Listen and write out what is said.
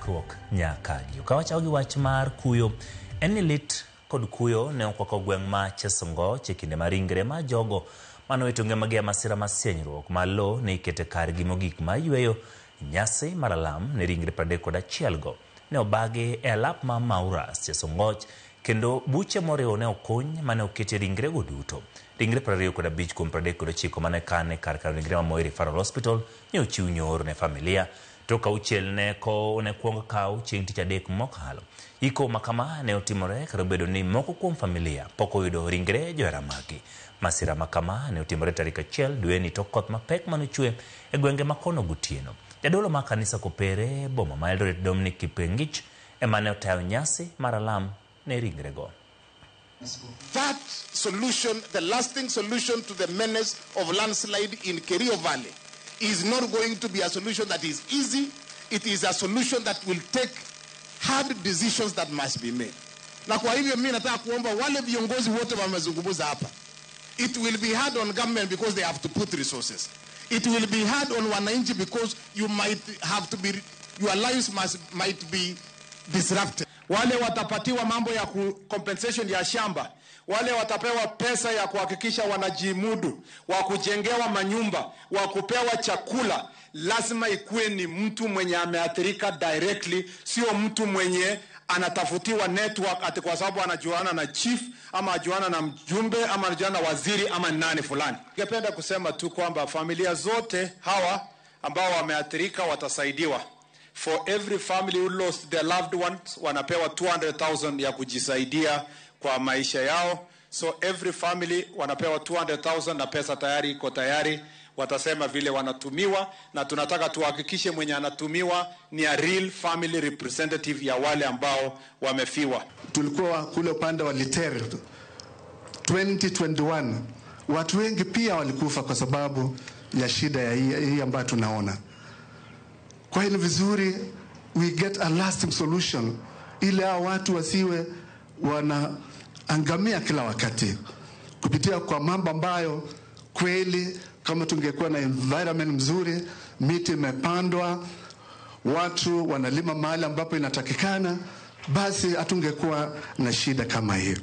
ikruok nyaka ukawacha gi wach mar kuyo en lit kod kuyo ne okwako gweng' ma Chesongo chekinde maringre ma jogo manowito ngimagi masira masienyruok malo ne ikete kargi mogik ma yweyo nyasi maralam ne ringre 31 go ne obagi e alap ma Mauras Chesongo kendo buche moriwo ne okony mane okete ringre go duto. Ringre 25 kuom 39 mane kane kar ringre ma Moi Referral Hospital ne ochiw nyoro ne familia to kauchiel ne kuongo kaw chieng' tich adek mokalo. Iko makama ne otimore kar bedo ni moko kuom familia pok oyudo ringre johera magi. Masira makama ne otimore tarik 1 dwe ni to koth mapek manochwe e gwenge makono gotieno. Jadolo ma kanisa Kopere boma ma Eldoret Dominic Kipengich emane otayo nyasi maralam ne ringre go. That solution, the lasting solution to the menace of landslide in Kerio Valley, is not going to be a solution that is easy. It is a solution that will take hard decisions that must be made. Na kwa hivyo mimi nataka kuomba wale viongozi wote wamezungumza hapa. It will be hard on government because they have to put resources. It will be hard on wananchi because you might have to be, your lives might be disrupted. Wale watapatiwa mambo ya compensation ya shamba, wale watapewa pesa ya kuhakikisha wanajimudu, wa kujengewa manyumba, wa kupewa chakula, lazima ikuwe ni mtu mwenye ameathirika directly, sio mtu mwenye anatafutiwa network ati kwa sababu anajuana na chief ama anajuana na mjumbe ama anajuana na waziri ama nani fulani. Ningependa kusema tu kwamba familia zote hawa ambao wameathirika watasaidiwa. For every family who lost their loved ones, wanapewa 200,000 ya kujisaidia kwa maisha yao. So every family wanapewa 200,000 na pesa tayari iko tayari. Watasema vile wanatumiwa na tunataka tuhakikishe mwenye anatumiwa ni a real family representative ya wale ambao wamefiwa. Tulikuwa kule upande wa Liter 2021, watu wengi pia walikufa kwa sababu ya shida ya hii ambayo tunaona. Kwa hiyo ni vizuri we get a lasting solution ili hao watu wasiwe wanaangamia kila wakati kupitia kwa mambo ambayo kweli kama tungekuwa na environment mzuri, miti imepandwa, watu wanalima mahali ambapo inatakikana, basi hatungekuwa na shida kama hiyo.